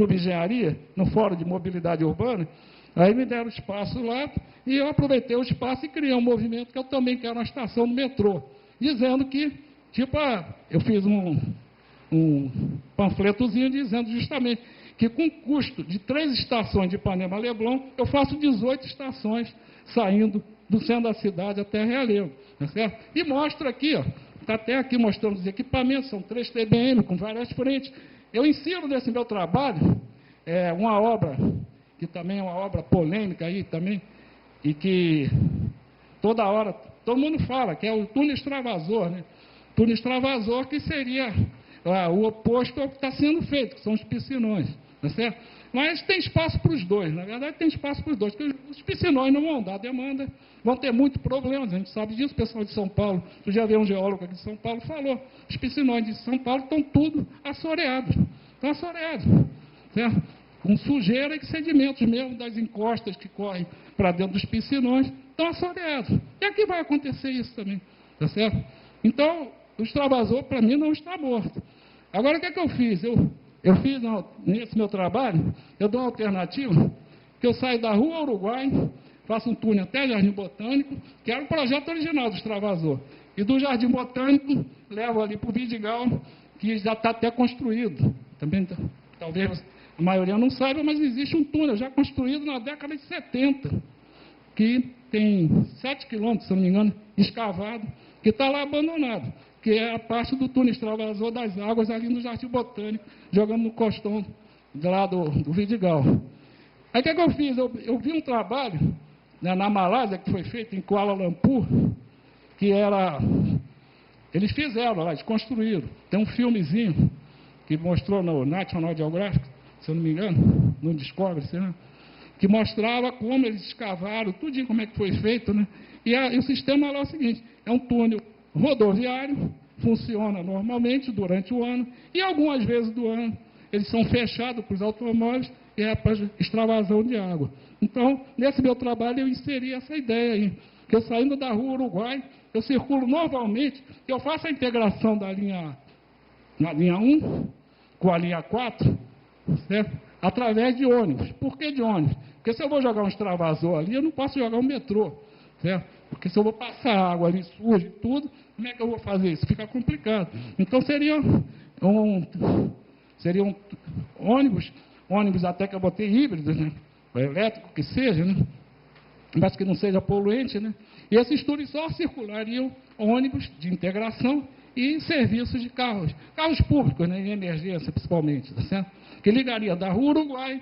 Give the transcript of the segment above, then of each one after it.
Clube de Engenharia, no Fórum de Mobilidade Urbana. Aí me deram espaço lá, e eu aproveitei o espaço e criei um movimento que eu também quero uma estação do metrô, dizendo que, tipo, eu fiz um panfletozinho dizendo justamente que com custo de 3 estações de Ipanema-Leblon, eu faço 18 estações saindo do centro da cidade até Realengo, tá certo? E mostra aqui, ó, está até aqui mostrando os equipamentos, são 3 TBM com várias frentes. Eu insiro nesse meu trabalho uma obra, que também é uma obra polêmica aí também, e que toda hora, todo mundo fala, que é o túnel extravasor, né? Túnel extravasor que seria o oposto ao que está sendo feito, que são os piscinões, tá certo? Mas tem espaço para os dois, na verdade tem espaço para os dois, porque os piscinões não vão dar demanda, vão ter muitos problemas, a gente sabe disso, o pessoal de São Paulo, eu já vi um geólogo aqui de São Paulo, falou, os piscinões de São Paulo estão tudo assoreados, certo? Com sujeira e sedimentos mesmo das encostas que correm para dentro dos piscinões, estão assoreados. E aqui vai acontecer isso também, tá certo? Então, o extravasor, para mim, não está morto. Agora, o que é que eu fiz? Eu fiz, nesse meu trabalho, eu dou uma alternativa, que eu saio da Rua Uruguai, faço um túnel até Jardim Botânico, que era o projeto original do extravasor. E do Jardim Botânico, levo ali para o Vidigal, que já está até construído. Também, talvez a maioria não saiba, mas existe um túnel já construído na década de 70, que tem 7 quilômetros, se não me engano, escavado, que está lá abandonado, que é a parte do túnel extravasor das águas ali no Jardim Botânico, jogando no costão lá do Vidigal. Aí o que é que eu fiz? Eu vi um trabalho, né, na Malásia, que foi feito em Kuala Lumpur, que era... Eles fizeram lá, eles construíram. Tem um filmezinho que mostrou no National Geographic, se eu não me engano, no Discovery, sei lá, que mostrava como eles escavaram, tudinho como é que foi feito, né? E o sistema lá é o seguinte, é um túnel rodoviário, funciona normalmente durante o ano, e algumas vezes do ano eles são fechados para os automóveis e é para extravasão de água. Então, nesse meu trabalho eu inseri essa ideia aí, que eu saindo da Rua Uruguai, eu circulo normalmente, eu faço a integração da linha 1 com a linha 4, certo? Através de ônibus. Por que de ônibus? Porque se eu vou jogar um extravasor ali, eu não posso jogar um metrô, certo? Porque se eu vou passar água ali suja e tudo, como é que eu vou fazer isso? Fica complicado. Então seriam ônibus até que eu botei híbridos, né? Elétrico que seja, né? Mas que não seja poluente, né? E esses túneis só circulariam ônibus de integração e serviços de carros públicos, né, em emergência principalmente, tá certo? Que ligaria da Rua Uruguai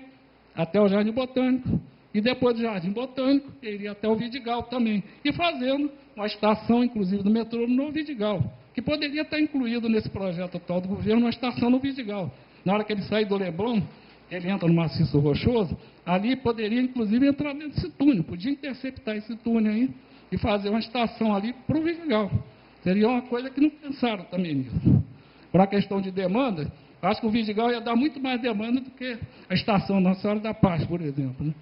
até o Jardim Botânico, e depois do Jardim Botânico, iria até o Vidigal também, e fazendo uma estação, inclusive, do metrô no Vidigal, que poderia estar incluído nesse projeto atual do governo, uma estação no Vidigal. Na hora que ele sair do Leblon, ele entra no maciço rochoso, ali poderia, inclusive, entrar dentro desse túnel, podia interceptar esse túnel aí, e fazer uma estação ali para o Vidigal. Seria uma coisa que não pensaram também nisso. Para a questão de demanda, acho que o Vidigal ia dar muito mais demanda do que a estação Nossa Senhora da Paz, por exemplo, né?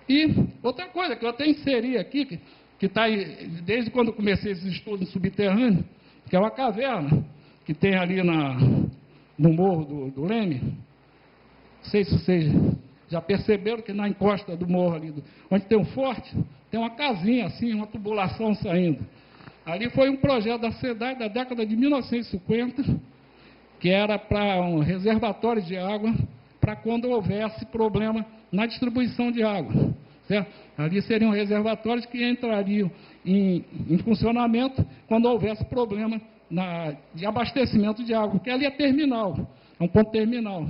E outra coisa que eu até inseri aqui, que está aí, desde quando eu comecei esses estudos subterrâneos, que é uma caverna que tem ali no morro do Leme. Não sei se vocês já perceberam que na encosta do morro ali, onde tem um forte, tem uma casinha assim, uma tubulação saindo. Ali foi um projeto da SEDAI da década de 1950, que era para um reservatório de água, para quando houvesse problema na distribuição de água, certo? Ali seriam reservatórios que entrariam em funcionamento quando houvesse problema de abastecimento de água, porque ali é terminal, é um ponto terminal.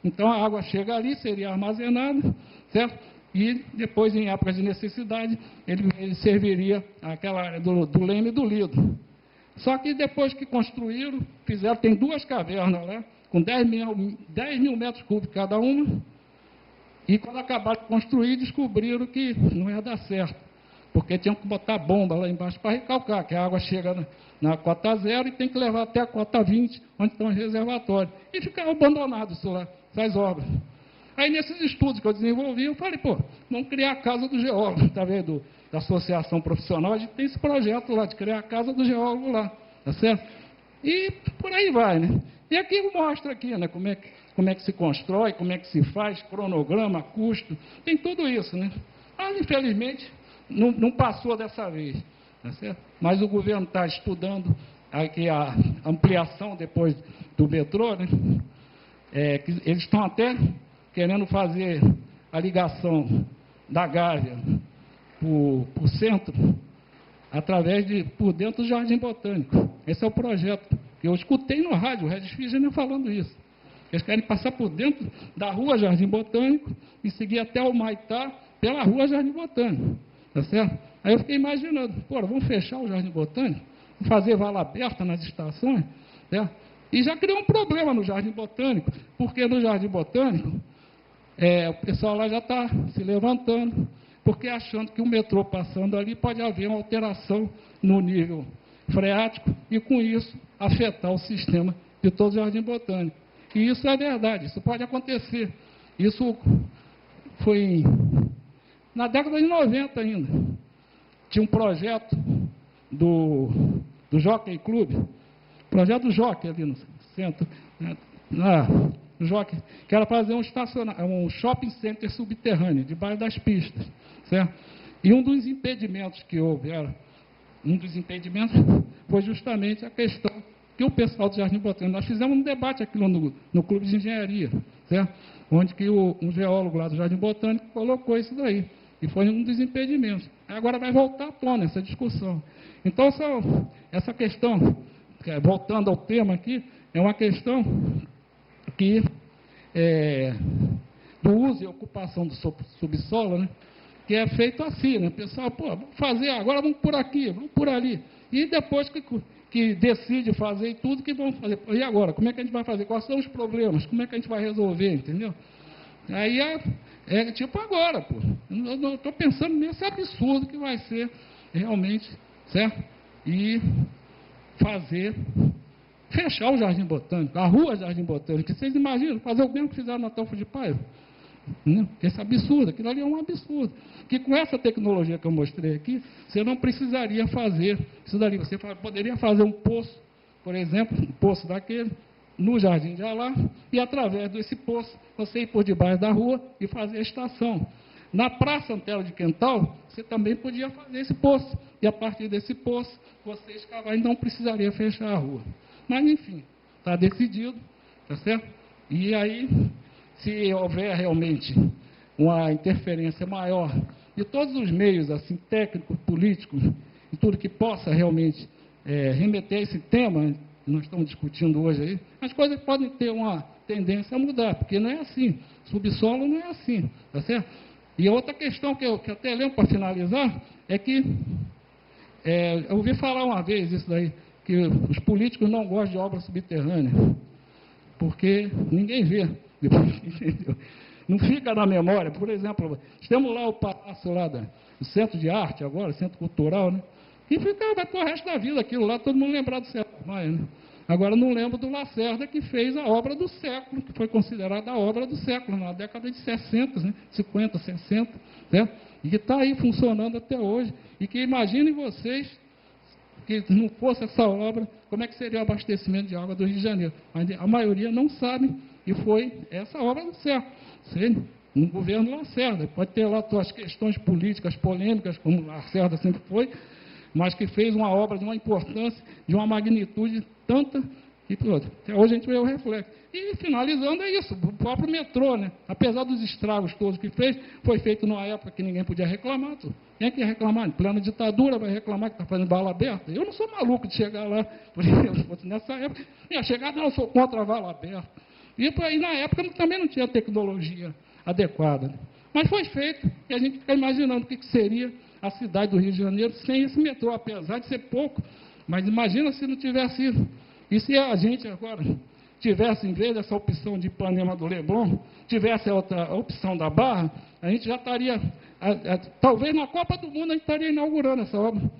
Então a água chega ali, seria armazenada, certo? E depois, em épocas de necessidade, ele serviria aquela área do Leme e do Lido. Só que depois que construíram, tem 2 cavernas lá, com 10 mil metros cúbicos cada uma, e quando acabaram de construir, descobriram que não ia dar certo, porque tinham que botar bomba lá embaixo para recalcar, que a água chega na cota 0 e tem que levar até a cota 20, onde estão os reservatórios. E ficaram abandonados isso lá, essas obras. Aí, nesses estudos que eu desenvolvi, eu falei, vamos criar a Casa do Geólogo, através da Associação Profissional, a gente tem esse projeto lá, de criar a Casa do Geólogo lá, tá certo? E por aí vai, né? E aqui mostra aqui, né, como é que como é que se constrói, como é que se faz, cronograma, custo, tem tudo isso, né? Mas, infelizmente, não passou dessa vez, tá certo? Mas o governo está estudando aqui a ampliação depois do metrô, né? Que eles estão até querendo fazer a ligação da Gávea para o centro, através por dentro do Jardim Botânico. Esse é o projeto. Eu escutei no rádio o Regis Fischer falando isso. Eles querem passar por dentro da rua Jardim Botânico e seguir até o Maitá pela rua Jardim Botânico. Tá certo? Aí eu fiquei imaginando, vamos fechar o Jardim Botânico, fazer vala aberta nas estações, né? E já criou um problema no Jardim Botânico, porque no Jardim Botânico, o pessoal lá já está se levantando, porque achando que o metrô passando ali pode haver uma alteração no nível freático e, com isso, afetar o sistema de todo o Jardim Botânico. E isso é verdade, isso pode acontecer. Isso foi na década de 90 ainda. Tinha um projeto do Jockey Club, projeto do Jockey ali no centro, no Jockey, que era fazer um shopping center subterrâneo, debaixo das pistas, certo? E um dos impedimentos que houveram, foi justamente a questão que o pessoal do Jardim Botânico, nós fizemos um debate aqui no Clube de Engenharia, certo? Onde que um geólogo lá do Jardim Botânico colocou isso daí, e foi um dos impedimentos. Agora vai voltar à tona essa discussão. Então, essa questão, voltando ao tema aqui, é uma questão que do uso e ocupação do subsolo, né? Que é feito assim, né? O pessoal, vamos fazer agora, vamos por aqui, vamos por ali. E depois que decide fazer e tudo, que vão fazer. E agora, como é que a gente vai fazer? Quais são os problemas? Como é que a gente vai resolver, entendeu? Aí é tipo agora, Eu estou pensando nesse absurdo que vai ser realmente, certo? E fechar o Jardim Botânico, a rua Jardim Botânico. Vocês imaginam fazer o mesmo que fizeram na Telfo de Paiva? Esse absurdo, aquilo ali é um absurdo. Que com essa tecnologia que eu mostrei aqui, você não precisaria fazer isso dali. Você poderia fazer um poço, por exemplo, um poço daquele, no Jardim de Alá, e através desse poço, você ir por debaixo da rua e fazer a estação. Na Praça Antero de Quental, você também podia fazer esse poço. E a partir desse poço, você escavar e não precisaria fechar a rua. Mas, enfim, está decidido, tá certo? E aí, se houver realmente uma interferência maior de todos os meios, assim, técnicos, políticos, e tudo que possa realmente remeter a esse tema que nós estamos discutindo hoje aí, as coisas podem ter uma tendência a mudar, porque não é assim. Subsolo não é assim, tá certo? E outra questão que eu até lembro para finalizar é que eu ouvi falar uma vez isso daí, que os políticos não gostam de obra subterrânea, porque ninguém vê depois, entendeu? Não fica na memória. Por exemplo, temos lá o palácio lá do Centro de Arte agora, Centro Cultural, né? E vai para o resto da vida aquilo lá, todo mundo lembrar do Sérgio Maia, né? Agora, não lembro do Lacerda, que fez a obra do século, que foi considerada a obra do século, na década de 60, né? 50, 60, né? E que está aí funcionando até hoje. E que imaginem vocês, que não fosse essa obra, como é que seria o abastecimento de água do Rio de Janeiro? A maioria não sabe, e foi essa obra do século. No governo Lacerda. Pode ter lá suas questões políticas, polêmicas, como Lacerda sempre foi, mas que fez uma obra de uma importância, de uma magnitude tanta, e pronto. Até hoje a gente vê o reflexo. E finalizando é isso, o próprio metrô, né? Apesar dos estragos todos que fez, foi feito numa época que ninguém podia reclamar. Quem é que ia reclamar? Em plena ditadura vai reclamar que está fazendo vala aberta? Eu não sou maluco de chegar lá, por exemplo, nessa época, ia chegar, não, eu sou contra a vala aberta. E na época também não tinha tecnologia adequada. Né? Mas foi feito, e a gente fica imaginando o que seria a cidade do Rio de Janeiro sem esse metrô, apesar de ser pouco. Mas imagina se não tivesse isso. E se a gente agora tivesse, em vez dessa opção de Ipanema do Leblon, tivesse a outra opção da Barra, a gente já estaria, talvez na Copa do Mundo, a gente estaria inaugurando essa obra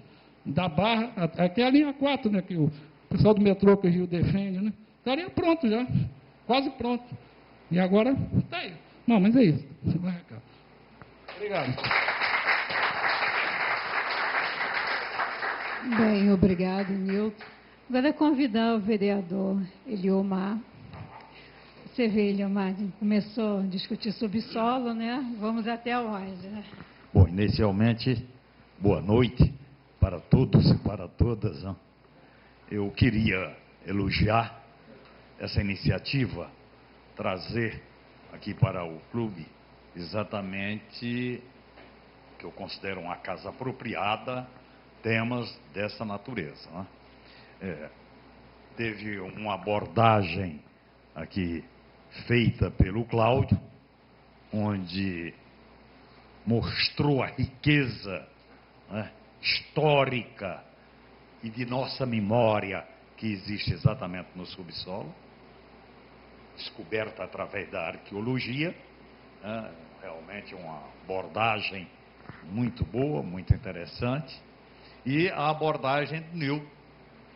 da Barra, até a linha 4, né, que o pessoal do metrô que o Rio defende, né, estaria pronto já, quase pronto. E agora, está aí. Não, mas é isso. Obrigado. Bem, obrigado, Nilton. Agora convidar o vereador Eliomar. Você vê, Leomar, começou a discutir subsolo, né? Vamos até onde, né? Bom, inicialmente, boa noite para todos e para todas, né? Eu queria elogiar essa iniciativa, trazer aqui para o clube exatamente o que eu considero uma casa apropriada, temas dessa natureza, né? Teve uma abordagem aqui feita pelo Cláudio, onde mostrou a riqueza, né, histórica e de nossa memória que existe exatamente no subsolo, descoberta através da arqueologia, né, realmente uma abordagem muito boa, muito interessante, e a abordagem do Nil,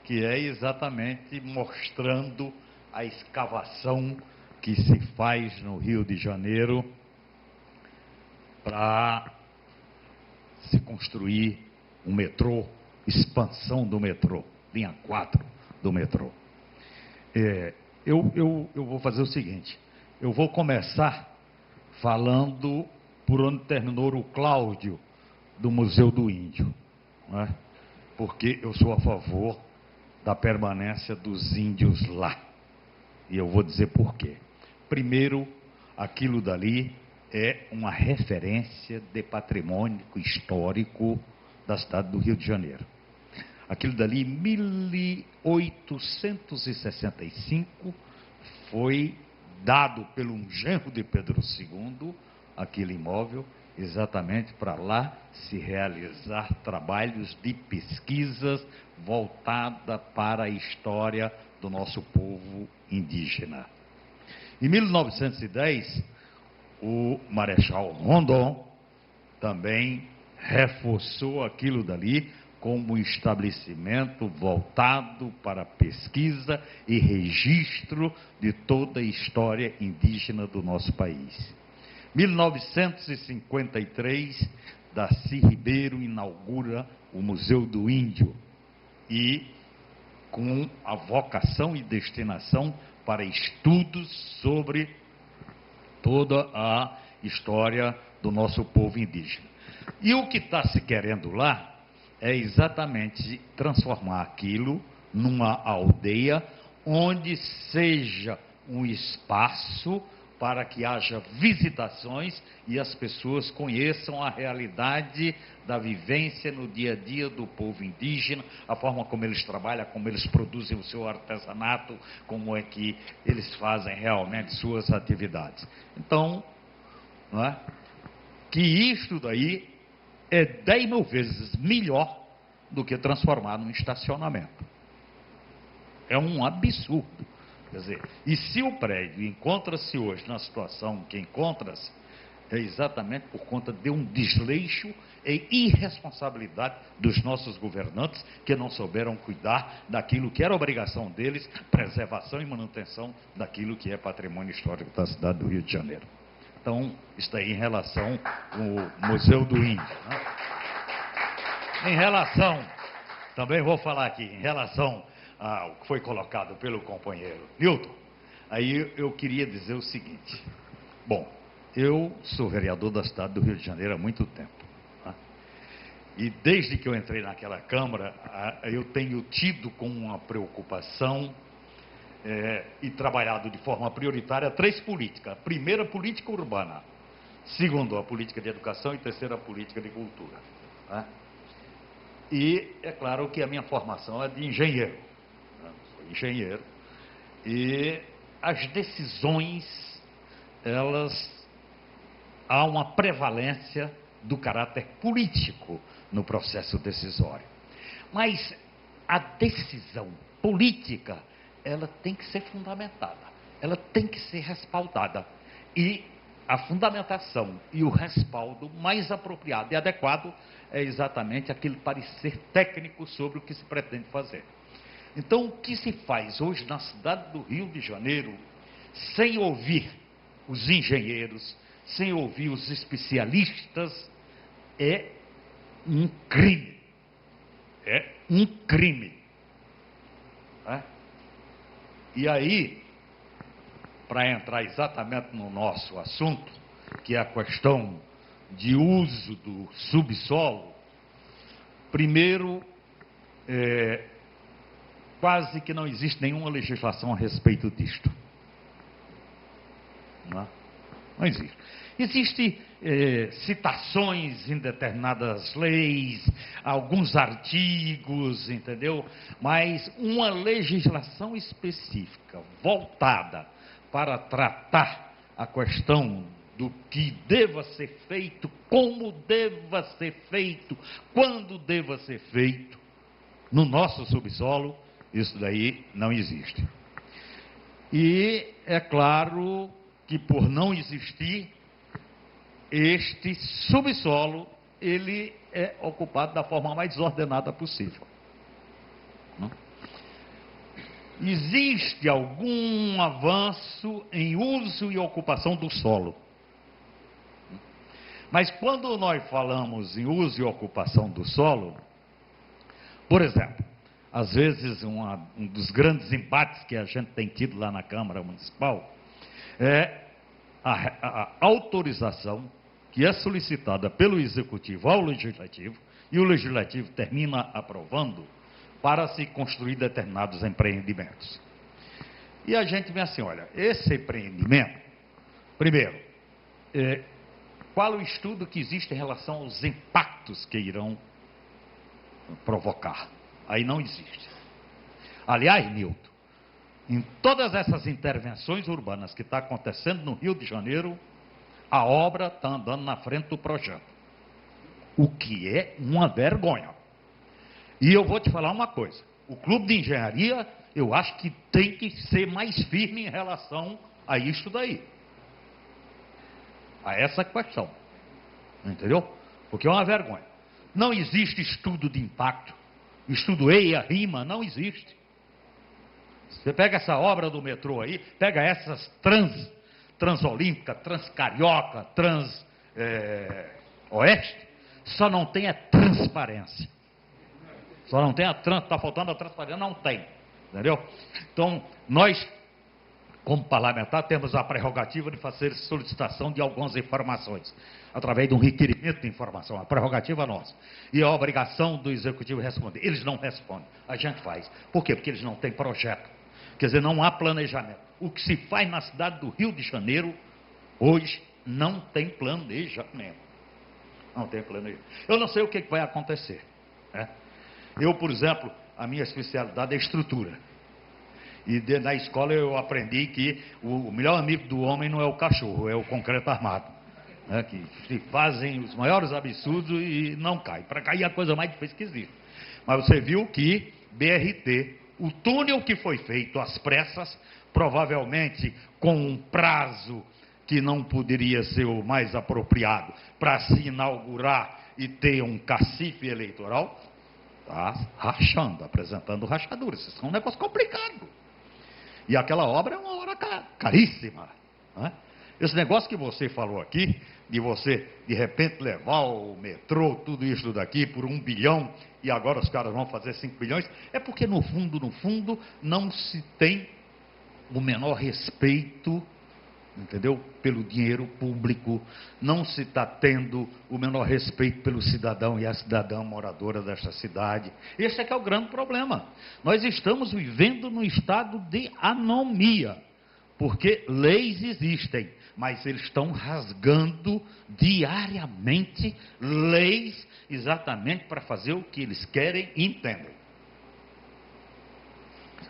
que é exatamente mostrando a escavação que se faz no Rio de Janeiro para se construir um metrô, expansão do metrô, linha 4 do metrô. Eu vou fazer o seguinte, eu vou começar falando por onde terminou o Cláudio do Museu do Índio, né? Porque eu sou a favor da permanência dos índios lá. E eu vou dizer por quê. Primeiro, aquilo dali é uma referência de patrimônio histórico da cidade do Rio de Janeiro. Aquilo dali, em 1865, foi dado pelo um genro de Pedro II, aquele imóvel, exatamente para lá se realizar trabalhos de pesquisas voltada para a história do nosso povo indígena. Em 1910, o Marechal Rondon também reforçou aquilo dali como um estabelecimento voltado para a pesquisa e registro de toda a história indígena do nosso país. 1953, Darcy Ribeiro inaugura o Museu do Índio e com a vocação e destinação para estudos sobre toda a história do nosso povo indígena. E o que está se querendo lá é exatamente transformar aquilo numa aldeia onde seja um espaço para que haja visitações e as pessoas conheçam a realidade da vivência no dia a dia do povo indígena, a forma como eles trabalham, como eles produzem o seu artesanato, como é que eles fazem realmente suas atividades. Então, não é? Que isto daí é 10 mil vezes melhor do que transformar num estacionamento. É um absurdo. Quer dizer, e se o prédio encontra-se hoje na situação que encontra-se, é exatamente por conta de um desleixo e irresponsabilidade dos nossos governantes que não souberam cuidar daquilo que era obrigação deles, preservação e manutenção daquilo que é patrimônio histórico da cidade do Rio de Janeiro. Então, isso aí em relação ao Museu do Índio, né? Em relação, também vou falar aqui, em relação ao que foi colocado pelo companheiro Newton, aí eu queria dizer o seguinte. Bom, eu sou vereador da cidade do Rio de Janeiro há muito tempo, né? E desde que eu entrei naquela Câmara, eu tenho tido como uma preocupação e trabalhado de forma prioritária 3 políticas. A primeira, política urbana. Segundo, a política de educação. E terceira, a política de cultura, né? E é claro que a minha formação é de engenheiro, né? Sou engenheiro. E as decisões, há uma prevalência do caráter político no processo decisório. Mas a decisão política, ela tem que ser fundamentada, ela tem que ser respaldada. E a fundamentação e o respaldo mais apropriado e adequado é exatamente aquele parecer técnico sobre o que se pretende fazer. Então, o que se faz hoje na cidade do Rio de Janeiro, sem ouvir os engenheiros, sem ouvir os especialistas, é um crime. É um crime. E aí, para entrar exatamente no nosso assunto, que é a questão de uso do subsolo, primeiro, quase que não existe nenhuma legislação a respeito disto. Não existe. Existem citações em determinadas leis, alguns artigos, entendeu? Mas uma legislação específica, voltada para tratar a questão do que deva ser feito, como deva ser feito, quando deva ser feito, no nosso subsolo, isso daí não existe. E é claro que por não existir, este subsolo, ele é ocupado da forma mais desordenada possível. Não? Existe algum avanço em uso e ocupação do solo. Mas quando nós falamos em uso e ocupação do solo, por exemplo, às vezes um dos grandes embates que a gente tem tido lá na Câmara Municipal é a autorização que é solicitada pelo Executivo ao Legislativo, e o Legislativo termina aprovando para se construir determinados empreendimentos. E a gente vê assim, olha, esse empreendimento, primeiro, qual o estudo que existe em relação aos impactos que irão provocar? Aí não existe. Aliás, Nilton, em todas essas intervenções urbanas que está acontecendo no Rio de Janeiro, a obra está andando na frente do projeto. O que é uma vergonha. E eu vou te falar uma coisa. O Clube de Engenharia, eu acho que tem que ser mais firme em relação a isso daí. A essa questão. Entendeu? Porque é uma vergonha. Não existe estudo de impacto. Estudo EIA-RIMA, não existe. Você pega essa obra do metrô aí, pega essas Transolímpica, Transcarioca, Oeste, só não tem a transparência. Só não tem está faltando a transparência, não tem. Entendeu? Então, nós, como parlamentar, temos a prerrogativa de fazer solicitação de algumas informações, através de um requerimento de informação, a prerrogativa nossa. E a obrigação do Executivo responder. Eles não respondem, a gente faz. Por quê? Porque eles não têm projeto. Quer dizer, não há planejamento. O que se faz na cidade do Rio de Janeiro, hoje, não tem planejamento. Não tem planejamento. Eu não sei o que vai acontecer. Né? Eu, por exemplo, a minha especialidade é estrutura. E na escola eu aprendi que o melhor amigo do homem não é o cachorro, é o concreto armado. Né? Que fazem os maiores absurdos e não cai. Para cair é a coisa mais difícil que existe. Mas você viu que BRT, o túnel que foi feito às pressas, provavelmente com um prazo que não poderia ser o mais apropriado para se inaugurar e ter um cacife eleitoral, está rachando, apresentando rachaduras. Isso é um negócio complicado. E aquela obra é uma obra caríssima. Né? Esse negócio que você falou aqui, de você, de repente, levar o metrô, tudo isso daqui, por 1 bilhão, e agora os caras vão fazer 5 bilhões, é porque, no fundo, não se tem o menor respeito, entendeu? Pelo dinheiro público, não se está tendo o menor respeito pelo cidadão e a cidadã moradora desta cidade. Esse é que é o grande problema. Nós estamos vivendo num estado de anomia, porque leis existem, mas eles estão rasgando diariamente leis exatamente para fazer o que eles querem e entendem.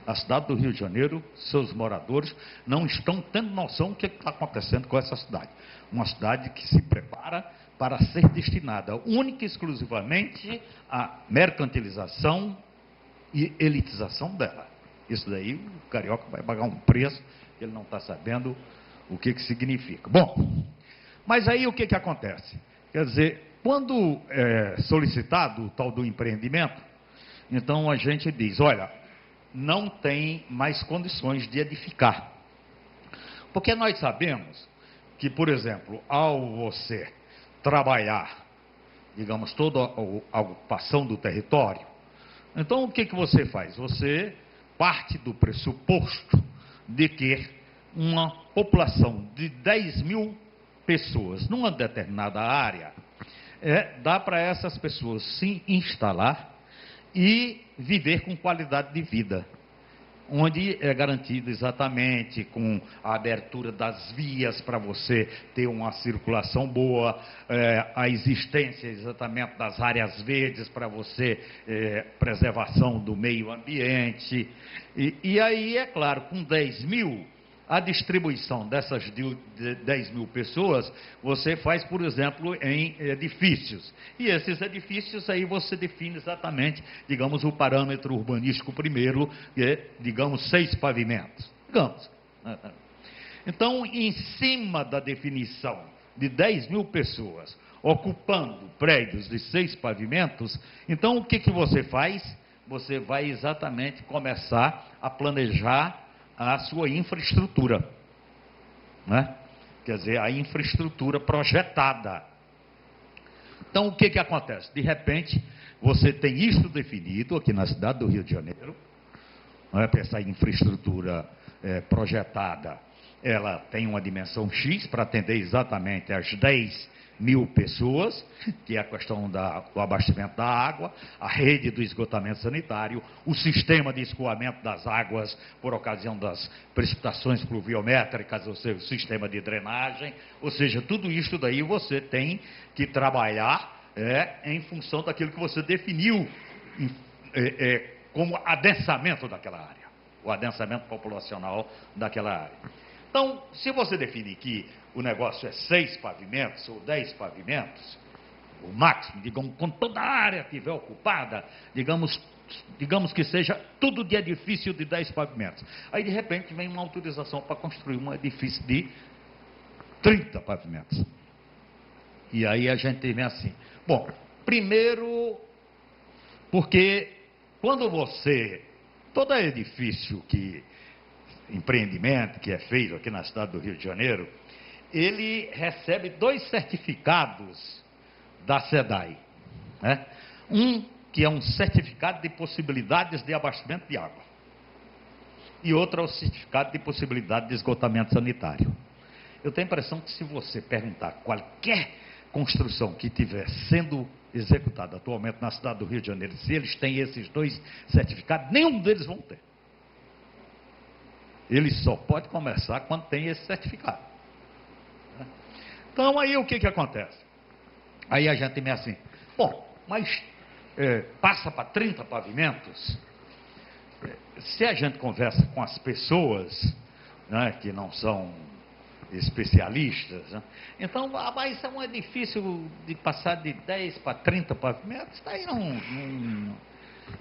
A cidade do Rio de Janeiro, seus moradores, não estão tendo noção do que está acontecendo com essa cidade. Uma cidade que se prepara para ser destinada única e exclusivamente à mercantilização e elitização dela. Isso daí, o carioca vai pagar um preço que ele não está sabendo o que significa. Bom, mas aí o que acontece? Quer dizer, quando é solicitado o tal do empreendimento, então a gente diz, olha, não tem mais condições de edificar. Porque nós sabemos que, por exemplo, ao você trabalhar, digamos, toda a ocupação do território, então o que você faz? Você parte do pressuposto de que uma população de 10 mil pessoas numa determinada área, dá para essas pessoas se instalar e viver com qualidade de vida, onde é garantido exatamente com a abertura das vias para você ter uma circulação boa, a existência exatamente das áreas verdes para você, preservação do meio ambiente. E aí, é claro, com 10 mil, a distribuição dessas 10 mil pessoas, você faz, por exemplo, em edifícios. E esses edifícios aí você define exatamente, digamos, o parâmetro urbanístico primeiro, que é, digamos, 6 pavimentos. Digamos. Então, em cima da definição de 10 mil pessoas ocupando prédios de 6 pavimentos, então o que você faz? Você vai exatamente começar a planejar a sua infraestrutura, né? Quer dizer, a infraestrutura projetada. Então, o que acontece? De repente, você tem isso definido aqui na cidade do Rio de Janeiro, né? Essa infraestrutura projetada, ela tem uma dimensão X para atender exatamente as 10 mil pessoas, que é a questão do abastecimento da água, a rede do esgotamento sanitário, o sistema de escoamento das águas por ocasião das precipitações pluviométricas, ou seja, o sistema de drenagem, ou seja, tudo isso daí você tem que trabalhar em função daquilo que você definiu como adensamento daquela área, o adensamento populacional daquela área. Então, se você definir que o negócio é 6 pavimentos ou 10 pavimentos, o máximo, digamos, quando toda a área estiver ocupada, digamos que seja tudo de edifício de 10 pavimentos. Aí, de repente, vem uma autorização para construir um edifício de 30 pavimentos. E aí a gente vem assim. Bom, primeiro, porque quando todo edifício empreendimento que é feito aqui na cidade do Rio de Janeiro, ele recebe 2 certificados da SEDAI, né? Um que é um certificado de possibilidades de abastecimento de água, e outro é o certificado de possibilidade de esgotamento sanitário. Eu tenho a impressão que se você perguntar qualquer construção que estiver sendo executada atualmente na cidade do Rio de Janeiro, se eles têm esses 2 certificados, nenhum deles vão ter. Ele só pode começar quando tem esse certificado. Então, aí o que acontece? Aí a gente me assim, bom, mas passa para 30 pavimentos. Se a gente conversa com as pessoas, né, que não são especialistas, né, então, mas é um edifício de passar de 10 para 30 pavimentos, daí não.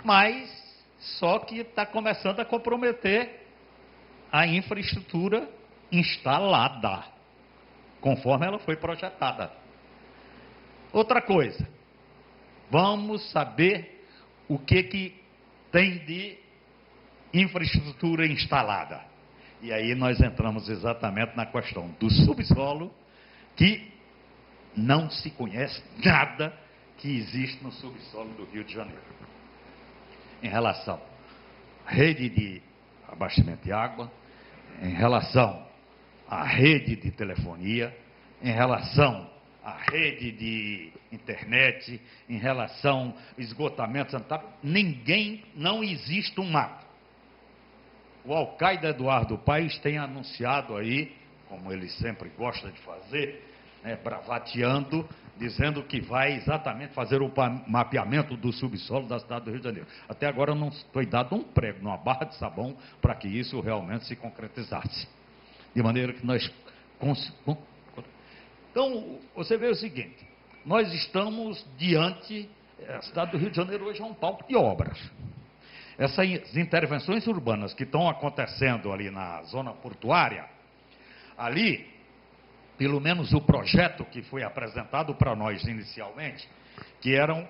Mas, só que está começando a comprometer a infraestrutura instalada, conforme ela foi projetada. Outra coisa, vamos saber o que tem de infraestrutura instalada. E aí nós entramos exatamente na questão do subsolo, que não se conhece nada que existe no subsolo do Rio de Janeiro. Em relação à rede de abastecimento de água, em relação à rede de telefonia, em relação à rede de internet, em relação ao esgotamento sanitário, não existe um mapa. O alcaide Eduardo Paes tem anunciado aí, como ele sempre gosta de fazer, né, bravateando, dizendo que vai exatamente fazer o mapeamento do subsolo da cidade do Rio de Janeiro. Até agora não foi dado um prego, numa barra de sabão, para que isso realmente se concretizasse. De maneira que nós... Então, você vê o seguinte, nós estamos diante... A cidade do Rio de Janeiro hoje é um palco de obras. Essas intervenções urbanas que estão acontecendo ali na zona portuária, ali... Pelo menos o projeto que foi apresentado para nós inicialmente, que eram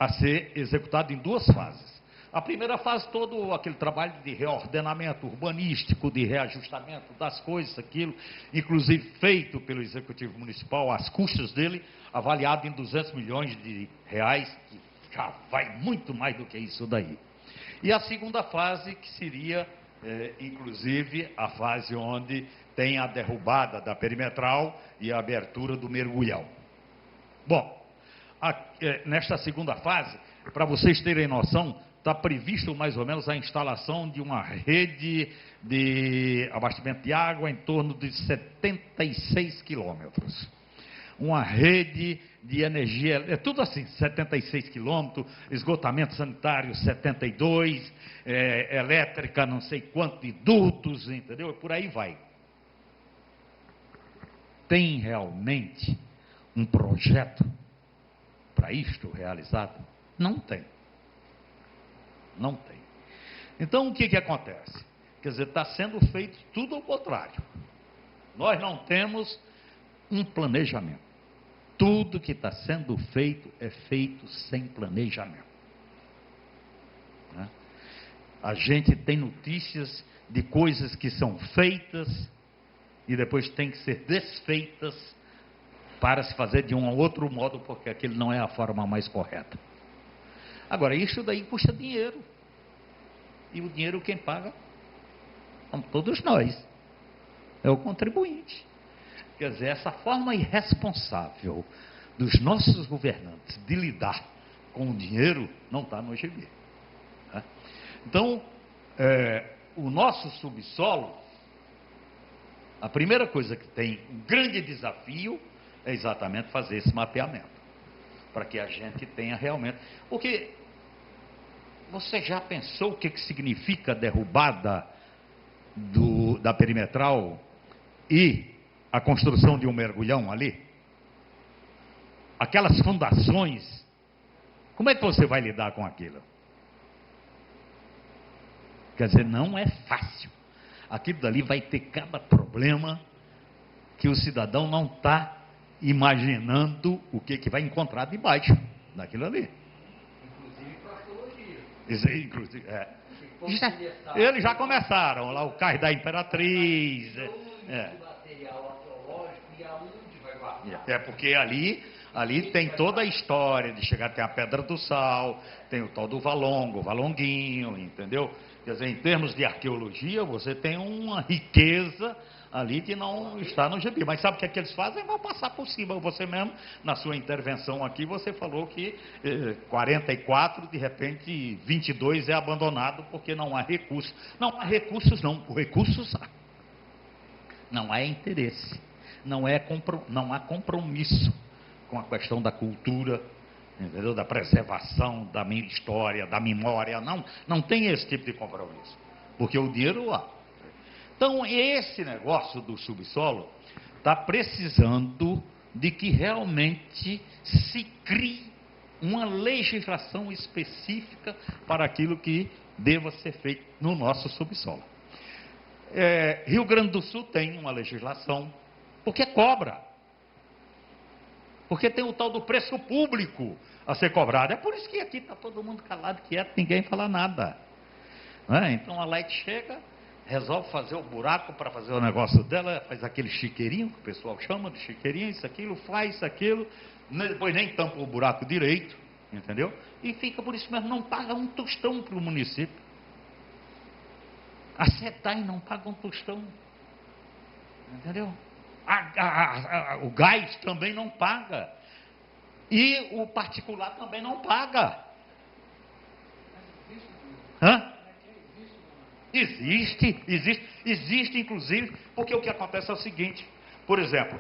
a ser executado em 2 fases. A primeira fase, todo aquele trabalho de reordenamento urbanístico, de reajustamento das coisas, aquilo, inclusive feito pelo Executivo Municipal, às custas dele, avaliado em 200 milhões de reais, que já vai muito mais do que isso daí. E a segunda fase, que seria inclusive a fase onde tem a derrubada da perimetral e a abertura do mergulhão. Bom, nesta segunda fase, para vocês terem noção, está previsto mais ou menos a instalação de uma rede de abastecimento de água em torno de 76 quilômetros. Uma rede de energia, é tudo assim, 76 quilômetros, esgotamento sanitário 72, elétrica não sei quantos de dutos, entendeu? Por aí vai. Tem realmente um projeto para isto realizado? Não tem. Não tem. Então, o que acontece? Quer dizer, está sendo feito tudo ao contrário. Nós não temos um planejamento. Tudo que está sendo feito é feito sem planejamento. Né? A gente tem notícias de coisas que são feitas e depois tem que ser desfeitas para se fazer de um ou outro modo, porque aquilo não é a forma mais correta. Agora, isso daí custa dinheiro. E o dinheiro quem paga? Somos todos nós. É o contribuinte. Quer dizer, essa forma irresponsável dos nossos governantes de lidar com o dinheiro não está no gibi. Né? Então, o nosso subsolo, a primeira coisa que tem um grande desafio é exatamente fazer esse mapeamento. Para que a gente tenha realmente... Porque você já pensou o que significa a derrubada da perimetral e a construção de um mergulhão ali? Aquelas fundações, como é que você vai lidar com aquilo? Quer dizer, não é fácil. Aquilo dali vai ter cada problema que o cidadão não está imaginando o que vai encontrar debaixo daquilo ali. Inclusive para a arqueologia. Inclusive, eles já começaram, lá o cais da Imperatriz. Material arqueológico e aonde vai guardar? Porque ali tem toda a história de chegar até a Pedra do Sal, tem o tal do Valongo, o Valonguinho, entendeu? Quer dizer, em termos de arqueologia, você tem uma riqueza ali que não está no gibi. Mas sabe o que eles fazem? Vão passar por cima. Você mesmo, na sua intervenção aqui, você falou que 44, de repente 22 é abandonado porque não há recursos. Não há recursos não, recursos há. Não há interesse, não há compromisso com a questão da cultura, entendeu? Da preservação da minha história, da memória, não tem esse tipo de compromisso, porque o dinheiro há. Então, esse negócio do subsolo está precisando de que realmente se crie uma legislação específica para aquilo que deva ser feito no nosso subsolo. Rio Grande do Sul tem uma legislação, porque cobra. Porque tem o tal do preço público a ser cobrado. É por isso que aqui está todo mundo calado, quieto, ninguém fala nada. Então a Light chega, resolve fazer o buraco para fazer o negócio dela, faz aquele chiqueirinho, que o pessoal chama de chiqueirinho, isso, aquilo, faz aquilo, depois nem tampa o buraco direito, entendeu? E fica por isso mesmo, não paga um tostão para o município. A SEDAI não paga um tostão, entendeu? O gás também não paga. E o particular também não paga. Existe inclusive, porque o que acontece é o seguinte, por exemplo,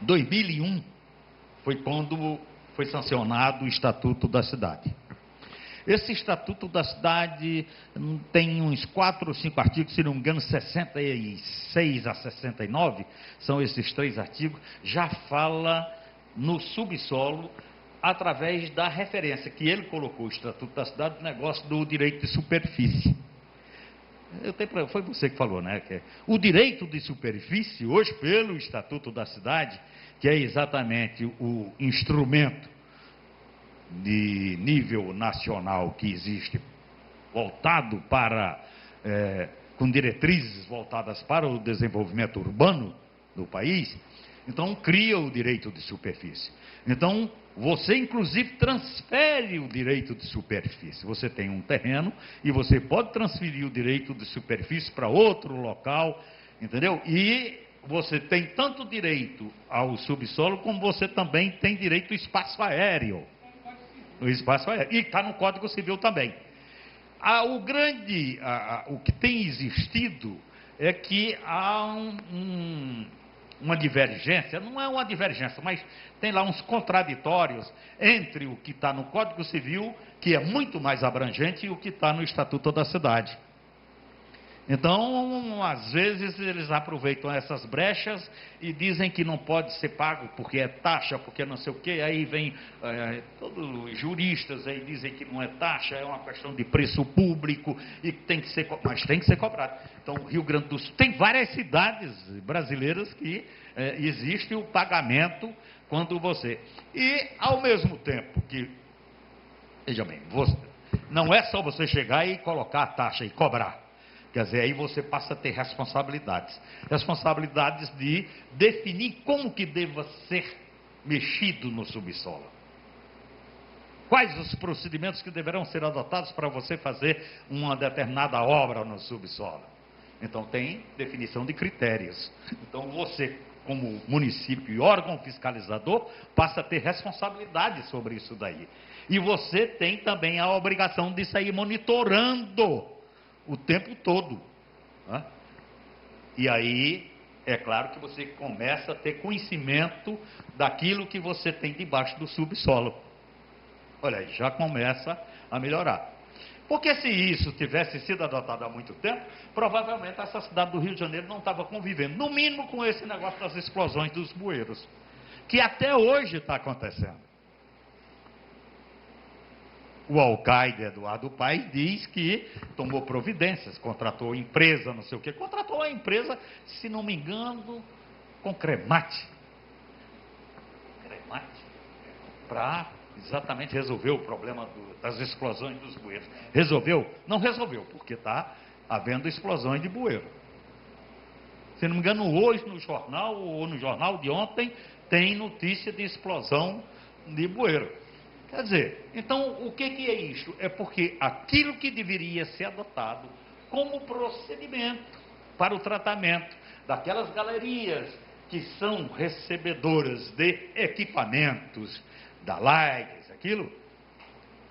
2001 foi quando foi sancionado o Estatuto da Cidade. Esse Estatuto da Cidade tem uns 4 ou 5 artigos, se não me engano, 66 a 69, são esses 3 artigos, já fala no subsolo, através da referência que ele colocou, o Estatuto da Cidade, do negócio do direito de superfície. Foi você que falou, né? Que o direito de superfície, hoje, pelo Estatuto da Cidade, que é exatamente o instrumento de nível nacional que existe, voltado para, com diretrizes voltadas para o desenvolvimento urbano do país, Então, cria o direito de superfície. Então, você, inclusive, transfere o direito de superfície. Você tem um terreno e você pode transferir o direito de superfície para outro local, entendeu? E você tem tanto direito ao subsolo, como você também tem direito ao espaço aéreo. O espaço aéreo. E está no Código Civil também. O que tem existido é que há uma divergência, não é uma divergência, mas tem lá uns contraditórios entre o que está no Código Civil, que é muito mais abrangente, e o que está no Estatuto da Cidade. Então, às vezes, eles aproveitam essas brechas e dizem que não pode ser pago porque é taxa, porque não sei o quê. Aí vem todos os juristas aí dizem que não é taxa, é uma questão de preço público, e tem que ser, mas tem que ser cobrado. Então, Rio Grande do Sul, tem várias cidades brasileiras que existe o pagamento quando você... E, ao mesmo tempo que, veja bem, não é só você chegar e colocar a taxa e cobrar. Quer dizer, aí você passa a ter responsabilidades. Responsabilidades de definir como que deva ser mexido no subsolo. Quais os procedimentos que deverão ser adotados para você fazer uma determinada obra no subsolo. Então, tem definição de critérios. Então, você, como município e órgão fiscalizador, passa a ter responsabilidade sobre isso daí. E você tem também a obrigação de sair monitorando o tempo todo. Né? E aí, é claro que você começa a ter conhecimento daquilo que você tem debaixo do subsolo. Olha aí, já começa a melhorar. Porque se isso tivesse sido adotado há muito tempo, provavelmente essa cidade do Rio de Janeiro não estava convivendo, no mínimo com esse negócio das explosões dos bueiros, que até hoje está acontecendo. O alcaide Eduardo Paes diz que tomou providências, contratou empresa, não sei o quê. Contratou a empresa, se não me engano, com Cremate. Para exatamente resolver o problema das explosões dos bueiros. Resolveu? Não resolveu, porque está havendo explosões de bueiro. Se não me engano, hoje no jornal, ou no jornal de ontem, tem notícia de explosão de bueiro. Quer dizer, então, o que é isso? É porque aquilo que deveria ser adotado como procedimento para o tratamento daquelas galerias que são recebedoras de equipamentos, da LAIDES, aquilo,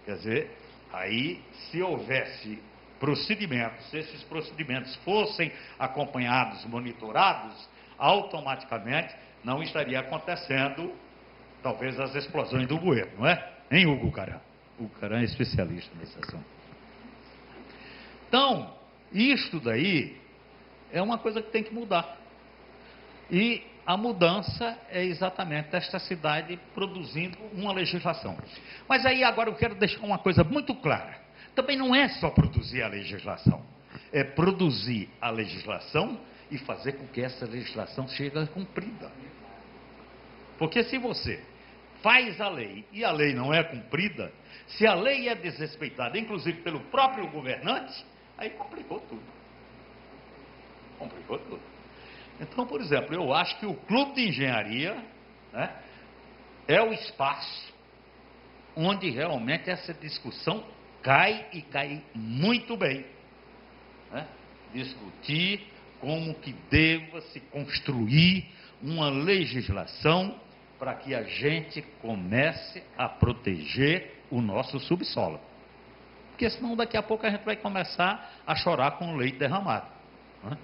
quer dizer, aí, se houvesse procedimentos, se esses procedimentos fossem acompanhados, monitorados, automaticamente não estaria acontecendo, talvez, as explosões do bueiro, não é? Hein, Hugo Caran? O Caran é especialista nesse assunto. Então, isto daí é uma coisa que tem que mudar. E a mudança é exatamente esta cidade produzindo uma legislação. Mas aí agora eu quero deixar uma coisa muito clara. Também não é só produzir a legislação. É produzir a legislação e fazer com que essa legislação seja cumprida. Porque se você faz a lei e a lei não é cumprida, se a lei é desrespeitada, inclusive pelo próprio governante, aí complicou tudo. Complicou tudo. Então, por exemplo, eu acho que o Clube de Engenharia, né, é o espaço onde realmente essa discussão cai e cai muito bem. Né? Discutir como que deva se construir uma legislação para que a gente comece a proteger o nosso subsolo. Porque senão daqui a pouco a gente vai começar a chorar com o leite derramado. Né?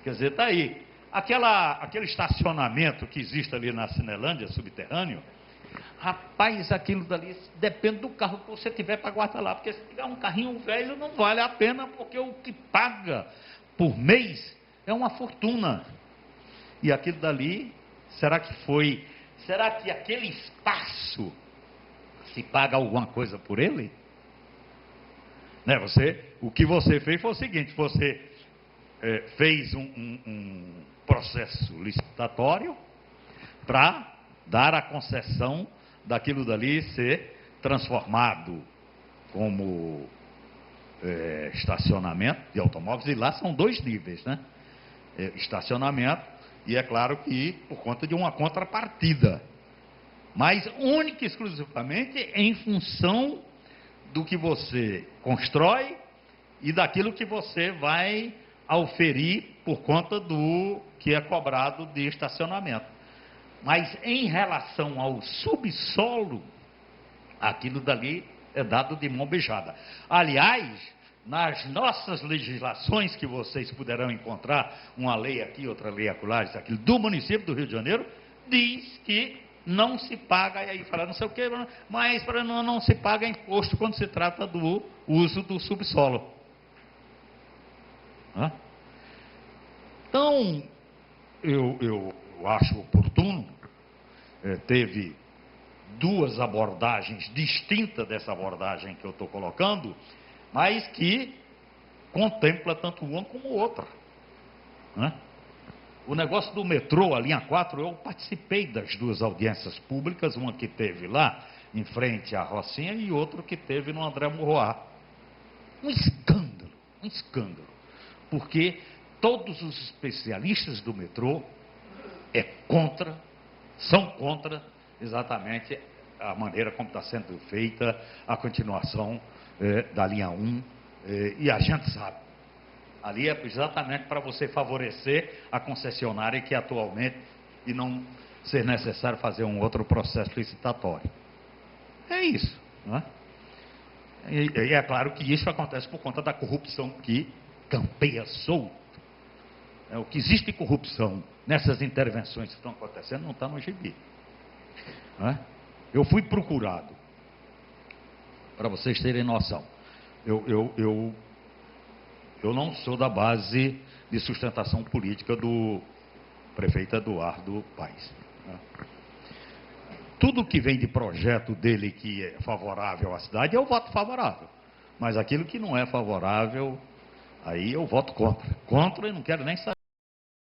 Quer dizer, está aí. Aquele estacionamento que existe ali na Cinelândia, subterrâneo, rapaz, aquilo dali depende do carro que você tiver para guardar lá. Porque se tiver um carrinho velho, não vale a pena, porque o que paga por mês é uma fortuna. E aquilo dali, será que aquele espaço se paga alguma coisa por ele? Né, o que você fez foi o seguinte: você fez um processo licitatório para dar a concessão daquilo dali ser transformado como estacionamento de automóveis, e lá são 2 níveis, né? Estacionamento E é claro que por conta de uma contrapartida. Mas única e exclusivamente em função do que você constrói e daquilo que você vai auferir por conta do que é cobrado de estacionamento. Mas em relação ao subsolo, aquilo dali é dado de mão beijada. Aliás, nas nossas legislações que vocês poderão encontrar, uma lei aqui, outra lei acolá, isso aquilo, do município do Rio de Janeiro, diz que não se paga, e aí fala não sei o quê, mas não se paga imposto quando se trata do uso do subsolo. Hã? Então, eu acho oportuno, teve duas abordagens distintas dessa abordagem que eu estou colocando, mas que contempla tanto uma como outra. Né? O negócio do metrô, a linha 4, eu participei das duas audiências públicas, uma que teve lá em frente à Rocinha e outra que teve no André Murroá. Um escândalo, porque todos os especialistas do metrô são contra exatamente a maneira como está sendo feita a continuação da linha 1, e a gente sabe, ali é exatamente para você favorecer a concessionária que atualmente, e não ser necessário fazer um outro processo licitatório. É isso, não é? E é claro que isso acontece por conta da corrupção que campeia solto. O que existe de corrupção nessas intervenções que estão acontecendo não está no gibi. Não é? Eu fui procurado, para vocês terem noção, eu não sou da base de sustentação política do prefeito Eduardo Paes. Né? Tudo que vem de projeto dele que é favorável à cidade, eu voto favorável. Mas aquilo que não é favorável, aí eu voto contra. Contra e não quero nem saber.